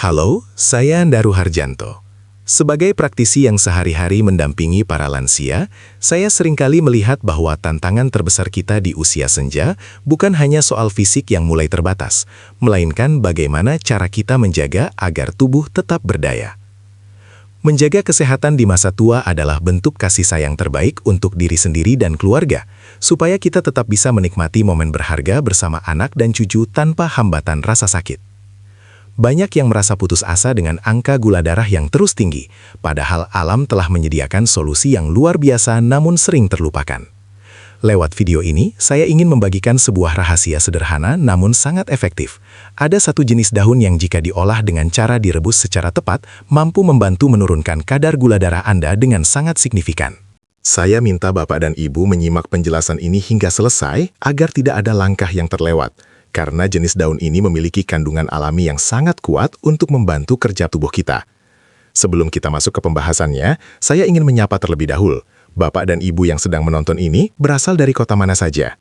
Halo, saya Ndaru Harjanto. Sebagai praktisi yang sehari-hari mendampingi para lansia, saya seringkali melihat bahwa tantangan terbesar kita di usia senja bukan hanya soal fisik yang mulai terbatas, melainkan bagaimana cara kita menjaga agar tubuh tetap berdaya. Menjaga kesehatan di masa tua adalah bentuk kasih sayang terbaik untuk diri sendiri dan keluarga, supaya kita tetap bisa menikmati momen berharga bersama anak dan cucu tanpa hambatan rasa sakit. Banyak yang merasa putus asa dengan angka gula darah yang terus tinggi, padahal alam telah menyediakan solusi yang luar biasa namun sering terlupakan. Lewat video ini, saya ingin membagikan sebuah rahasia sederhana namun sangat efektif. Ada satu jenis daun yang jika diolah dengan cara direbus secara tepat, mampu membantu menurunkan kadar gula darah Anda dengan sangat signifikan. Saya minta Bapak dan Ibu menyimak penjelasan ini hingga selesai agar tidak ada langkah yang terlewat. Karena jenis daun ini memiliki kandungan alami yang sangat kuat untuk membantu kerja tubuh kita. Sebelum kita masuk ke pembahasannya, saya ingin menyapa terlebih dahulu. Bapak dan Ibu yang sedang menonton ini berasal dari kota mana saja?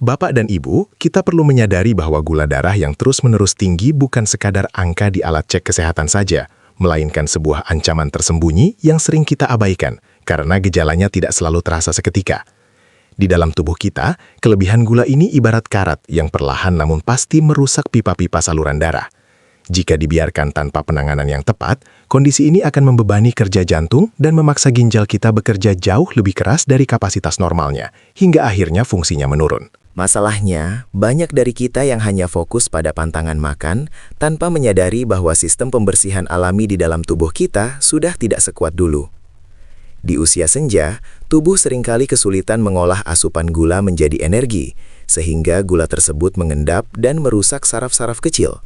Bapak dan Ibu, kita perlu menyadari bahwa gula darah yang terus-menerus tinggi bukan sekadar angka di alat cek kesehatan saja, melainkan sebuah ancaman tersembunyi yang sering kita abaikan, karena gejalanya tidak selalu terasa seketika. Di dalam tubuh kita, kelebihan gula ini ibarat karat yang perlahan namun pasti merusak pipa-pipa saluran darah. Jika dibiarkan tanpa penanganan yang tepat, kondisi ini akan membebani kerja jantung dan memaksa ginjal kita bekerja jauh lebih keras dari kapasitas normalnya, hingga akhirnya fungsinya menurun. Masalahnya, banyak dari kita yang hanya fokus pada pantangan makan tanpa menyadari bahwa sistem pembersihan alami di dalam tubuh kita sudah tidak sekuat dulu. Di usia senja, tubuh seringkali kesulitan mengolah asupan gula menjadi energi, sehingga gula tersebut mengendap dan merusak saraf-saraf kecil.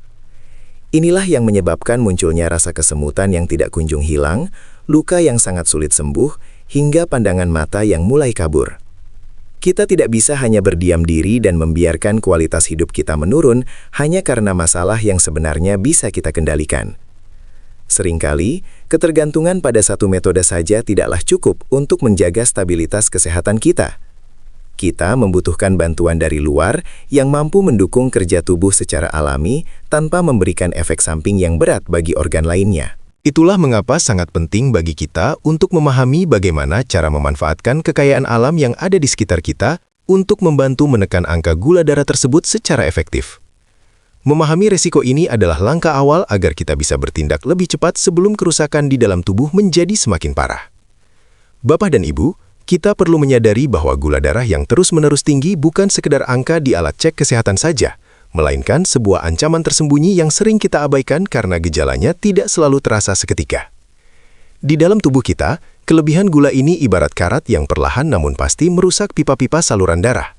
Inilah yang menyebabkan munculnya rasa kesemutan yang tidak kunjung hilang, luka yang sangat sulit sembuh, hingga pandangan mata yang mulai kabur. Kita tidak bisa hanya berdiam diri dan membiarkan kualitas hidup kita menurun hanya karena masalah yang sebenarnya bisa kita kendalikan. Seringkali, ketergantungan pada satu metode saja tidaklah cukup untuk menjaga stabilitas kesehatan kita. Kita membutuhkan bantuan dari luar yang mampu mendukung kerja tubuh secara alami tanpa memberikan efek samping yang berat bagi organ lainnya. Itulah mengapa sangat penting bagi kita untuk memahami bagaimana cara memanfaatkan kekayaan alam yang ada di sekitar kita untuk membantu menekan angka gula darah tersebut secara efektif. Memahami resiko ini adalah langkah awal agar kita bisa bertindak lebih cepat sebelum kerusakan di dalam tubuh menjadi semakin parah. Bapak dan Ibu, kita perlu menyadari bahwa gula darah yang terus-menerus tinggi bukan sekedar angka di alat cek kesehatan saja, melainkan sebuah ancaman tersembunyi yang sering kita abaikan karena gejalanya tidak selalu terasa seketika. Di dalam tubuh kita, kelebihan gula ini ibarat karat yang perlahan namun pasti merusak pipa-pipa saluran darah.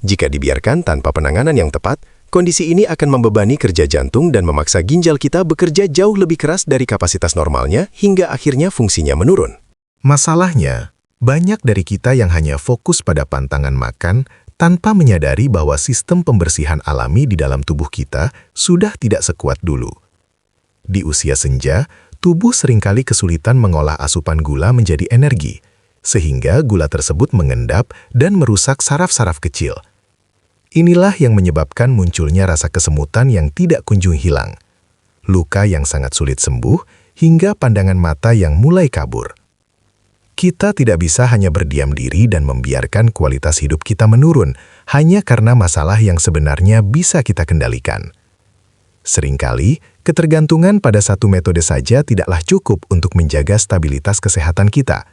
Jika dibiarkan tanpa penanganan yang tepat, kondisi ini akan membebani kerja jantung dan memaksa ginjal kita bekerja jauh lebih keras dari kapasitas normalnya hingga akhirnya fungsinya menurun. Masalahnya, banyak dari kita yang hanya fokus pada pantangan makan tanpa menyadari bahwa sistem pembersihan alami di dalam tubuh kita sudah tidak sekuat dulu. Di usia senja, tubuh seringkali kesulitan mengolah asupan gula menjadi energi, sehingga gula tersebut mengendap dan merusak saraf-saraf kecil. Inilah yang menyebabkan munculnya rasa kesemutan yang tidak kunjung hilang, luka yang sangat sulit sembuh, hingga pandangan mata yang mulai kabur. Kita tidak bisa hanya berdiam diri dan membiarkan kualitas hidup kita menurun hanya karena masalah yang sebenarnya bisa kita kendalikan. Seringkali, ketergantungan pada satu metode saja tidaklah cukup untuk menjaga stabilitas kesehatan kita.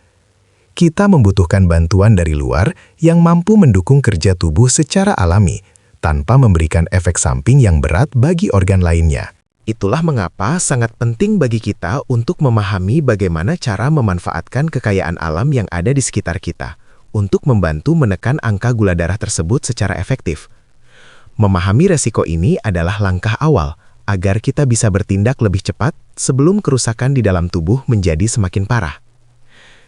Kita membutuhkan bantuan dari luar yang mampu mendukung kerja tubuh secara alami, tanpa memberikan efek samping yang berat bagi organ lainnya. Itulah mengapa sangat penting bagi kita untuk memahami bagaimana cara memanfaatkan kekayaan alam yang ada di sekitar kita, untuk membantu menekan angka gula darah tersebut secara efektif. Memahami resiko ini adalah langkah awal, agar kita bisa bertindak lebih cepat sebelum kerusakan di dalam tubuh menjadi semakin parah.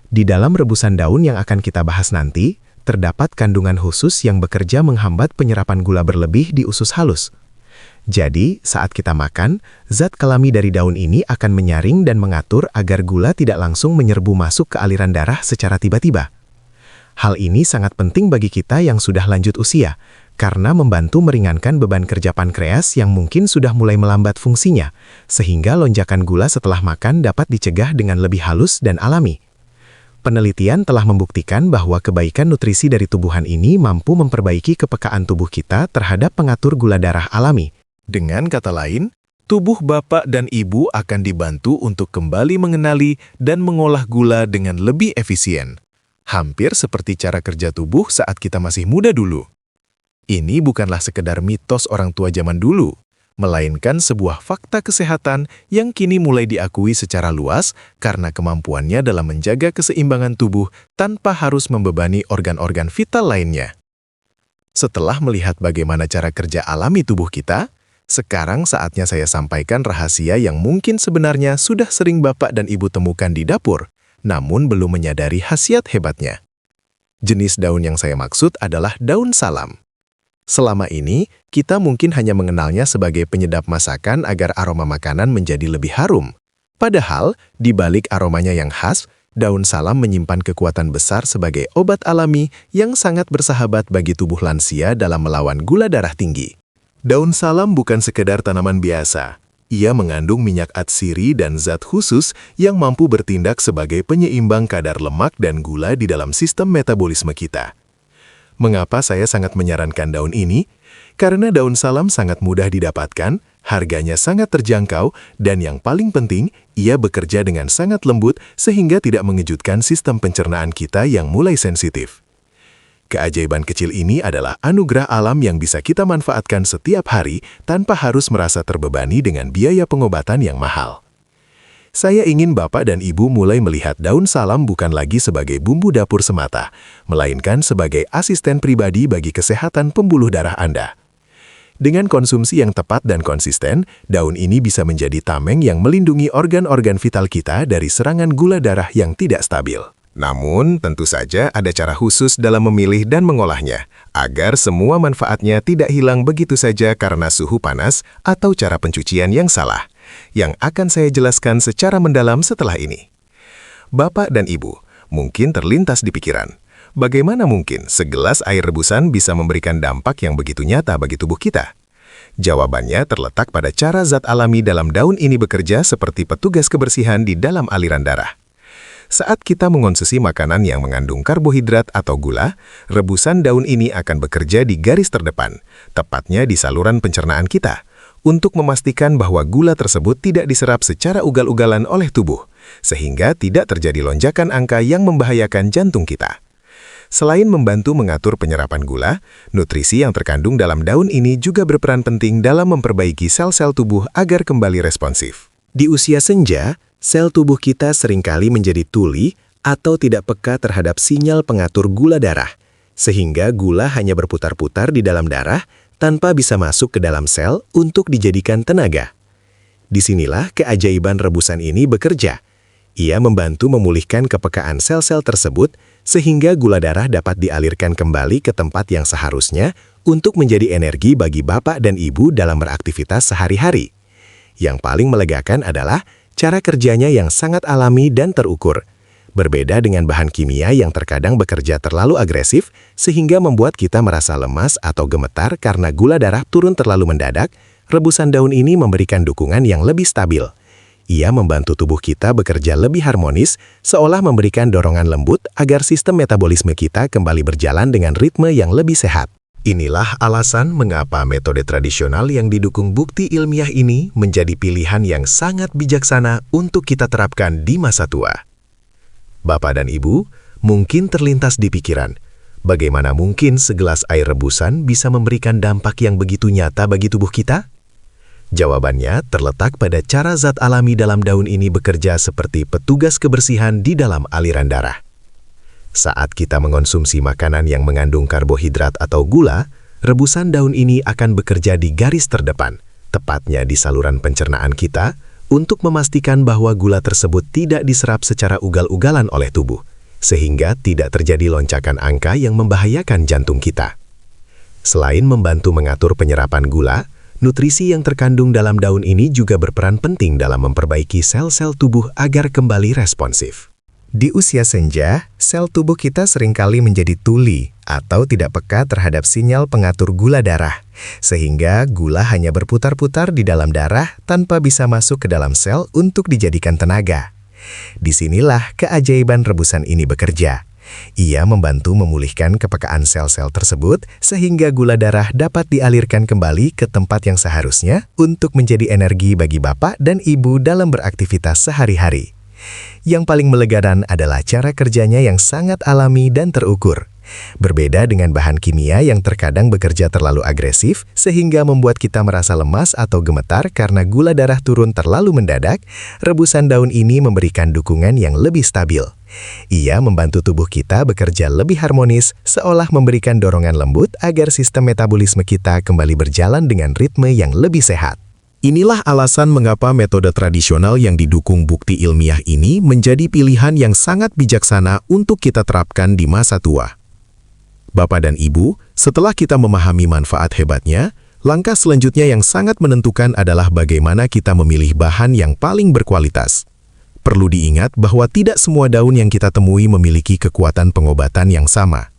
Di dalam rebusan daun yang akan kita bahas nanti, terdapat kandungan khusus yang bekerja menghambat penyerapan gula berlebih di usus halus. Jadi, saat kita makan, zat kalami dari daun ini akan menyaring dan mengatur agar gula tidak langsung menyerbu masuk ke aliran darah secara tiba-tiba. Hal ini sangat penting bagi kita yang sudah lanjut usia, karena membantu meringankan beban kerja pankreas yang mungkin sudah mulai melambat fungsinya, sehingga lonjakan gula setelah makan dapat dicegah dengan lebih halus dan alami. Penelitian telah membuktikan bahwa kebaikan nutrisi dari tubuhan ini mampu memperbaiki kepekaan tubuh kita terhadap pengatur gula darah alami. Dengan kata lain, tubuh bapak dan ibu akan dibantu untuk kembali mengenali dan mengolah gula dengan lebih efisien. Hampir seperti cara kerja tubuh saat kita masih muda dulu. Ini bukanlah sekedar mitos orang tua zaman dulu, melainkan sebuah fakta kesehatan yang kini mulai diakui secara luas karena kemampuannya dalam menjaga keseimbangan tubuh tanpa harus membebani organ-organ vital lainnya. Setelah melihat bagaimana cara kerja alami tubuh kita, sekarang saatnya saya sampaikan rahasia yang mungkin sebenarnya sudah sering bapak dan ibu temukan di dapur, namun belum menyadari khasiat hebatnya. Jenis daun yang saya maksud adalah daun salam. Selama ini, kita mungkin hanya mengenalnya sebagai penyedap masakan agar aroma makanan menjadi lebih harum. Padahal, di balik aromanya yang khas, daun salam menyimpan kekuatan besar sebagai obat alami yang sangat bersahabat bagi tubuh lansia dalam melawan gula darah tinggi. Daun salam bukan sekedar tanaman biasa. Ia mengandung minyak atsiri dan zat khusus yang mampu bertindak sebagai penyeimbang kadar lemak dan gula di dalam sistem metabolisme kita. Mengapa saya sangat menyarankan daun ini? Karena daun salam sangat mudah didapatkan, harganya sangat terjangkau, dan yang paling penting, ia bekerja dengan sangat lembut sehingga tidak mengejutkan sistem pencernaan kita yang mulai sensitif. Keajaiban kecil ini adalah anugerah alam yang bisa kita manfaatkan setiap hari tanpa harus merasa terbebani dengan biaya pengobatan yang mahal. Saya ingin Bapak dan Ibu mulai melihat daun salam bukan lagi sebagai bumbu dapur semata, melainkan sebagai asisten pribadi bagi kesehatan pembuluh darah Anda. Dengan konsumsi yang tepat dan konsisten, daun ini bisa menjadi tameng yang melindungi organ-organ vital kita dari serangan gula darah yang tidak stabil. Namun, tentu saja ada cara khusus dalam memilih dan mengolahnya, agar semua manfaatnya tidak hilang begitu saja karena suhu panas atau cara pencucian yang salah, yang akan saya jelaskan secara mendalam setelah ini. Bapak dan Ibu, mungkin terlintas di pikiran, bagaimana mungkin segelas air rebusan bisa memberikan dampak yang begitu nyata bagi tubuh kita? Jawabannya terletak pada cara zat alami dalam daun ini bekerja seperti petugas kebersihan di dalam aliran darah. Saat kita mengonsumsi makanan yang mengandung karbohidrat atau gula, rebusan daun ini akan bekerja di garis terdepan, tepatnya di saluran pencernaan kita, untuk memastikan bahwa gula tersebut tidak diserap secara ugal-ugalan oleh tubuh, sehingga tidak terjadi lonjakan angka yang membahayakan jantung kita. Selain membantu mengatur penyerapan gula, nutrisi yang terkandung dalam daun ini juga berperan penting dalam memperbaiki sel-sel tubuh agar kembali responsif. Di usia senja, sel tubuh kita seringkali menjadi tuli atau tidak peka terhadap sinyal pengatur gula darah, sehingga gula hanya berputar-putar di dalam darah tanpa bisa masuk ke dalam sel untuk dijadikan tenaga. Disinilah keajaiban rebusan ini bekerja. Ia membantu memulihkan kepekaan sel-sel tersebut sehingga gula darah dapat dialirkan kembali ke tempat yang seharusnya untuk menjadi energi bagi Bapak dan Ibu dalam beraktivitas sehari-hari. Yang paling melegakan adalah cara kerjanya yang sangat alami dan terukur. Berbeda dengan bahan kimia yang terkadang bekerja terlalu agresif sehingga membuat kita merasa lemas atau gemetar karena gula darah turun terlalu mendadak, rebusan daun ini memberikan dukungan yang lebih stabil. Ia membantu tubuh kita bekerja lebih harmonis, seolah memberikan dorongan lembut agar sistem metabolisme kita kembali berjalan dengan ritme yang lebih sehat. Inilah alasan mengapa metode tradisional yang didukung bukti ilmiah ini menjadi pilihan yang sangat bijaksana untuk kita terapkan di masa tua. Bapak dan Ibu, mungkin terlintas di pikiran, bagaimana mungkin segelas air rebusan bisa memberikan dampak yang begitu nyata bagi tubuh kita? Jawabannya terletak pada cara zat alami dalam daun ini bekerja seperti petugas kebersihan di dalam aliran darah. Saat kita mengonsumsi makanan yang mengandung karbohidrat atau gula, rebusan daun ini akan bekerja di garis terdepan, tepatnya di saluran pencernaan kita, untuk memastikan bahwa gula tersebut tidak diserap secara ugal-ugalan oleh tubuh, sehingga tidak terjadi lonjakan angka yang membahayakan jantung kita. Selain membantu mengatur penyerapan gula, nutrisi yang terkandung dalam daun ini juga berperan penting dalam memperbaiki sel-sel tubuh agar kembali responsif. Di usia senja, sel tubuh kita seringkali menjadi tuli atau tidak peka terhadap sinyal pengatur gula darah, sehingga gula hanya berputar-putar di dalam darah tanpa bisa masuk ke dalam sel untuk dijadikan tenaga. Disinilah keajaiban rebusan ini bekerja. Ia membantu memulihkan kepekaan sel-sel tersebut sehingga gula darah dapat dialirkan kembali ke tempat yang seharusnya untuk menjadi energi bagi bapak dan ibu dalam beraktivitas sehari-hari. Yang paling melegakan adalah cara kerjanya yang sangat alami dan terukur. Berbeda dengan bahan kimia yang terkadang bekerja terlalu agresif sehingga membuat kita merasa lemas atau gemetar karena gula darah turun terlalu mendadak, rebusan daun ini memberikan dukungan yang lebih stabil. Ia membantu tubuh kita bekerja lebih harmonis, seolah memberikan dorongan lembut agar sistem metabolisme kita kembali berjalan dengan ritme yang lebih sehat. Inilah alasan mengapa metode tradisional yang didukung bukti ilmiah ini menjadi pilihan yang sangat bijaksana untuk kita terapkan di masa tua. Bapak dan Ibu, setelah kita memahami manfaat hebatnya, langkah selanjutnya yang sangat menentukan adalah bagaimana kita memilih bahan yang paling berkualitas. Perlu diingat bahwa tidak semua daun yang kita temui memiliki kekuatan pengobatan yang sama.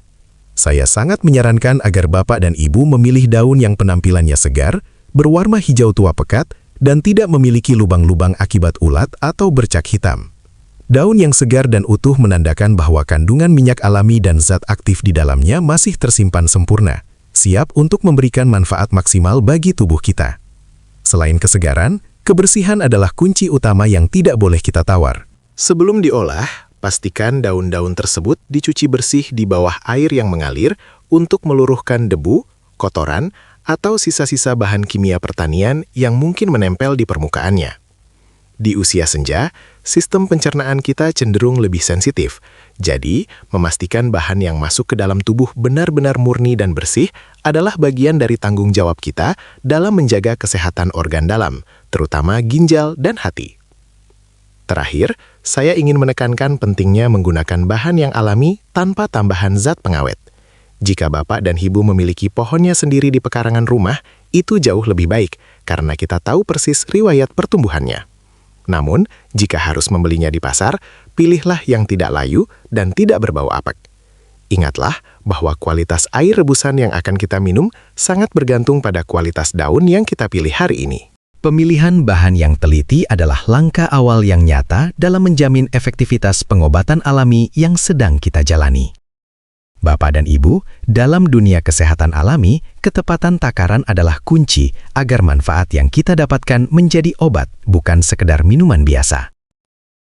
Saya sangat menyarankan agar Bapak dan Ibu memilih daun yang penampilannya segar, berwarna hijau tua pekat, dan tidak memiliki lubang-lubang akibat ulat atau bercak hitam. Daun yang segar dan utuh menandakan bahwa kandungan minyak alami dan zat aktif di dalamnya masih tersimpan sempurna, siap untuk memberikan manfaat maksimal bagi tubuh kita. Selain kesegaran, kebersihan adalah kunci utama yang tidak boleh kita tawar. Sebelum diolah, pastikan daun-daun tersebut dicuci bersih di bawah air yang mengalir untuk meluruhkan debu, kotoran, atau sisa-sisa bahan kimia pertanian yang mungkin menempel di permukaannya. Di usia senja, sistem pencernaan kita cenderung lebih sensitif, jadi memastikan bahan yang masuk ke dalam tubuh benar-benar murni dan bersih adalah bagian dari tanggung jawab kita dalam menjaga kesehatan organ dalam, terutama ginjal dan hati. Terakhir, saya ingin menekankan pentingnya menggunakan bahan yang alami tanpa tambahan zat pengawet. Jika Bapak dan Ibu memiliki pohonnya sendiri di pekarangan rumah, itu jauh lebih baik karena kita tahu persis riwayat pertumbuhannya. Namun, jika harus membelinya di pasar, pilihlah yang tidak layu dan tidak berbau apek. Ingatlah bahwa kualitas air rebusan yang akan kita minum sangat bergantung pada kualitas daun yang kita pilih hari ini. Pemilihan bahan yang teliti adalah langkah awal yang nyata dalam menjamin efektivitas pengobatan alami yang sedang kita jalani. Bapak dan Ibu, dalam dunia kesehatan alami, ketepatan takaran adalah kunci agar manfaat yang kita dapatkan menjadi obat, bukan sekedar minuman biasa.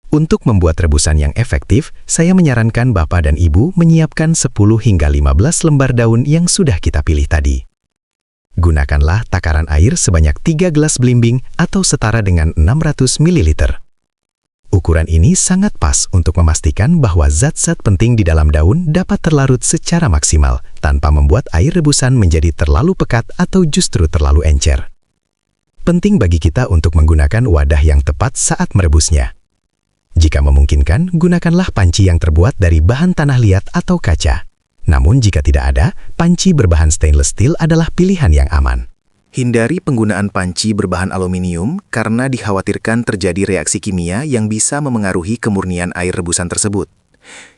Untuk membuat rebusan yang efektif, saya menyarankan Bapak dan Ibu menyiapkan 10 hingga 15 lembar daun yang sudah kita pilih tadi. Gunakanlah takaran air sebanyak 3 gelas belimbing atau setara dengan 600 ml. Ukuran ini sangat pas untuk memastikan bahwa zat-zat penting di dalam daun dapat terlarut secara maksimal tanpa membuat air rebusan menjadi terlalu pekat atau justru terlalu encer. Penting bagi kita untuk menggunakan wadah yang tepat saat merebusnya. Jika memungkinkan, gunakanlah panci yang terbuat dari bahan tanah liat atau kaca. Namun jika tidak ada, panci berbahan stainless steel adalah pilihan yang aman. Hindari penggunaan panci berbahan aluminium karena dikhawatirkan terjadi reaksi kimia yang bisa memengaruhi kemurnian air rebusan tersebut.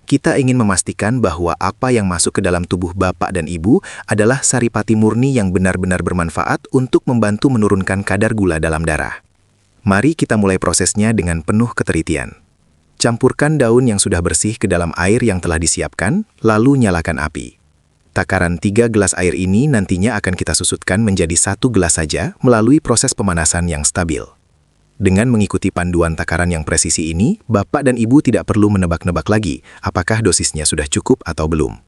Kita ingin memastikan bahwa apa yang masuk ke dalam tubuh Bapak dan Ibu adalah saripati murni yang benar-benar bermanfaat untuk membantu menurunkan kadar gula dalam darah. Mari kita mulai prosesnya dengan penuh ketelitian. Campurkan daun yang sudah bersih ke dalam air yang telah disiapkan, lalu nyalakan api. Takaran 3 gelas air ini nantinya akan kita susutkan menjadi 1 gelas saja melalui proses pemanasan yang stabil. Dengan mengikuti panduan takaran yang presisi ini, Bapak dan Ibu tidak perlu menebak-nebak lagi apakah dosisnya sudah cukup atau belum.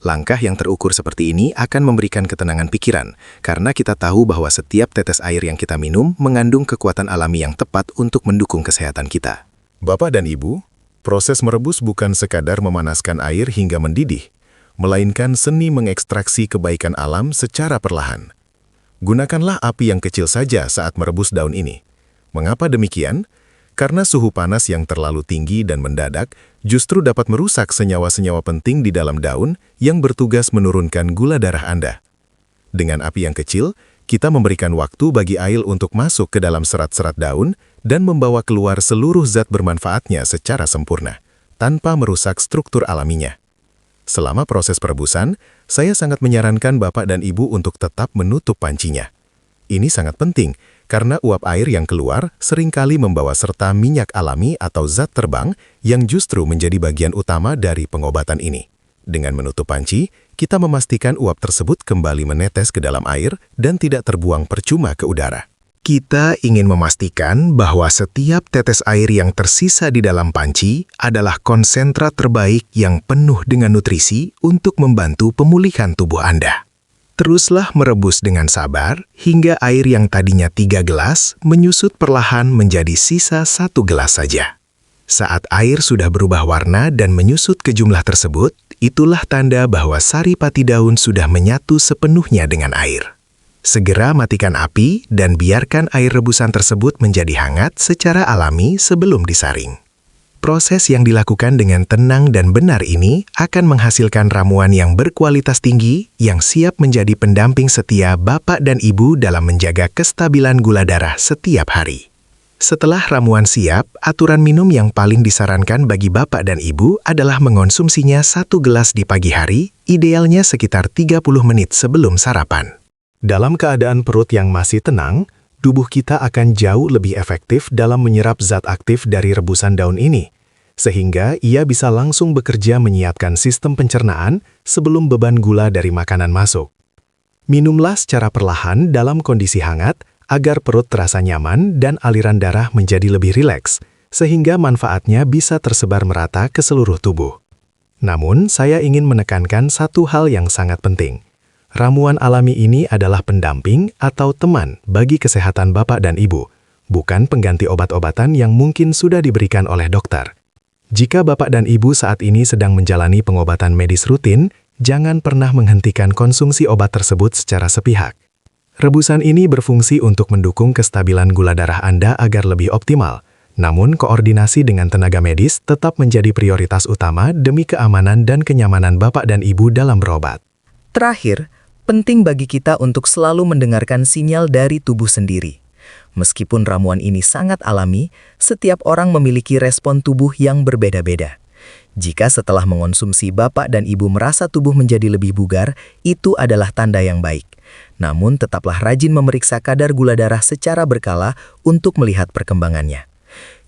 Langkah yang terukur seperti ini akan memberikan ketenangan pikiran, karena kita tahu bahwa setiap tetes air yang kita minum mengandung kekuatan alami yang tepat untuk mendukung kesehatan kita. Bapak dan Ibu, proses merebus bukan sekadar memanaskan air hingga mendidih, melainkan seni mengekstraksi kebaikan alam secara perlahan. Gunakanlah api yang kecil saja saat merebus daun ini. Mengapa demikian? Karena suhu panas yang terlalu tinggi dan mendadak justru dapat merusak senyawa-senyawa penting di dalam daun yang bertugas menurunkan gula darah Anda. Dengan api yang kecil, kita memberikan waktu bagi air untuk masuk ke dalam serat-serat daun dan membawa keluar seluruh zat bermanfaatnya secara sempurna. tanpa merusak struktur alaminya. Selama proses perebusan, saya sangat menyarankan Bapak dan Ibu untuk tetap menutup pancinya. Ini sangat penting, karena uap air yang keluar seringkali membawa serta minyak alami atau zat terbang yang justru menjadi bagian utama dari pengobatan ini. Dengan menutup panci, kita memastikan uap tersebut kembali menetes ke dalam air dan tidak terbuang percuma ke udara. Kita ingin memastikan bahwa setiap tetes air yang tersisa di dalam panci adalah konsentrat terbaik yang penuh dengan nutrisi untuk membantu pemulihan tubuh Anda. Teruslah merebus dengan sabar hingga air yang tadinya 3 gelas menyusut perlahan menjadi sisa 1 gelas saja. Saat air sudah berubah warna dan menyusut ke jumlah tersebut, itulah tanda bahwa sari pati daun sudah menyatu sepenuhnya dengan air. Segera matikan api dan biarkan air rebusan tersebut menjadi hangat secara alami sebelum disaring. Proses yang dilakukan dengan tenang dan benar ini akan menghasilkan ramuan yang berkualitas tinggi yang siap menjadi pendamping setia Bapak dan Ibu dalam menjaga kestabilan gula darah setiap hari. Setelah ramuan siap, aturan minum yang paling disarankan bagi Bapak dan Ibu adalah mengonsumsinya 1 gelas di pagi hari, idealnya sekitar 30 menit sebelum sarapan. Dalam keadaan perut yang masih tenang, tubuh kita akan jauh lebih efektif dalam menyerap zat aktif dari rebusan daun ini, sehingga ia bisa langsung bekerja menyiapkan sistem pencernaan sebelum beban gula dari makanan masuk. Minumlah secara perlahan dalam kondisi hangat, agar perut terasa nyaman dan aliran darah menjadi lebih rileks, sehingga manfaatnya bisa tersebar merata ke seluruh tubuh. Namun, saya ingin menekankan satu hal yang sangat penting. Ramuan alami ini adalah pendamping atau teman bagi kesehatan Bapak dan Ibu, bukan pengganti obat-obatan yang mungkin sudah diberikan oleh dokter. Jika Bapak dan Ibu saat ini sedang menjalani pengobatan medis rutin, jangan pernah menghentikan konsumsi obat tersebut secara sepihak. Rebusan ini berfungsi untuk mendukung kestabilan gula darah Anda agar lebih optimal. Namun, koordinasi dengan tenaga medis tetap menjadi prioritas utama demi keamanan dan kenyamanan Bapak dan Ibu dalam berobat. Terakhir, penting bagi kita untuk selalu mendengarkan sinyal dari tubuh sendiri. Meskipun ramuan ini sangat alami, setiap orang memiliki respon tubuh yang berbeda-beda. Jika setelah mengonsumsi Bapak dan Ibu merasa tubuh menjadi lebih bugar, itu adalah tanda yang baik. Namun tetaplah rajin memeriksa kadar gula darah secara berkala untuk melihat perkembangannya.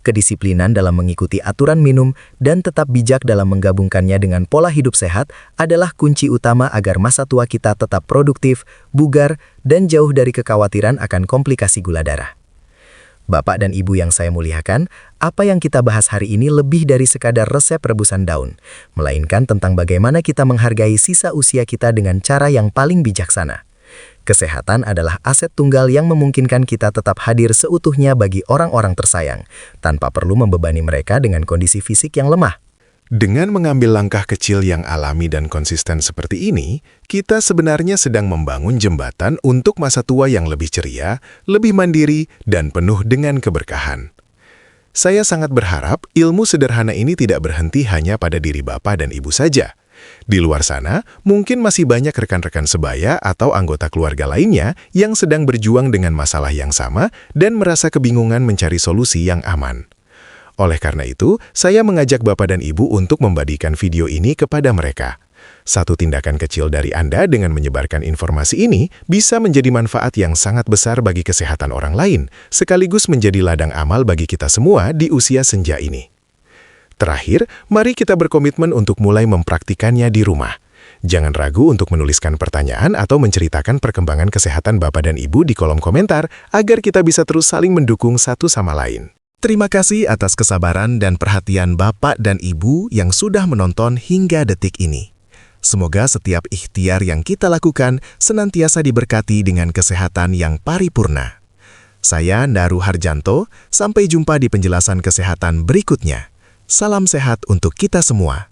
Kedisiplinan dalam mengikuti aturan minum dan tetap bijak dalam menggabungkannya dengan pola hidup sehat adalah kunci utama agar masa tua kita tetap produktif, bugar, dan jauh dari kekhawatiran akan komplikasi gula darah. Bapak dan Ibu yang saya muliakan, apa yang kita bahas hari ini lebih dari sekadar resep rebusan daun, melainkan tentang bagaimana kita menghargai sisa usia kita dengan cara yang paling bijaksana. Kesehatan adalah aset tunggal yang memungkinkan kita tetap hadir seutuhnya bagi orang-orang tersayang, tanpa perlu membebani mereka dengan kondisi fisik yang lemah. Dengan mengambil langkah kecil yang alami dan konsisten seperti ini, kita sebenarnya sedang membangun jembatan untuk masa tua yang lebih ceria, lebih mandiri, dan penuh dengan keberkahan. Saya sangat berharap ilmu sederhana ini tidak berhenti hanya pada diri Bapak dan Ibu saja. Di luar sana, mungkin masih banyak rekan-rekan sebaya atau anggota keluarga lainnya yang sedang berjuang dengan masalah yang sama dan merasa kebingungan mencari solusi yang aman. Oleh karena itu, saya mengajak Bapak dan Ibu untuk membagikan video ini kepada mereka. Satu tindakan kecil dari Anda dengan menyebarkan informasi ini bisa menjadi manfaat yang sangat besar bagi kesehatan orang lain, sekaligus menjadi ladang amal bagi kita semua di usia senja ini. Terakhir, mari kita berkomitmen untuk mulai mempraktikannya di rumah. Jangan ragu untuk menuliskan pertanyaan atau menceritakan perkembangan kesehatan Bapak dan Ibu di kolom komentar agar kita bisa terus saling mendukung satu sama lain. Terima kasih atas kesabaran dan perhatian Bapak dan Ibu yang sudah menonton hingga detik ini. Semoga setiap ikhtiar yang kita lakukan senantiasa diberkati dengan kesehatan yang paripurna. Saya Ndaru Harjanto, sampai jumpa di penjelasan kesehatan berikutnya. Salam sehat untuk kita semua.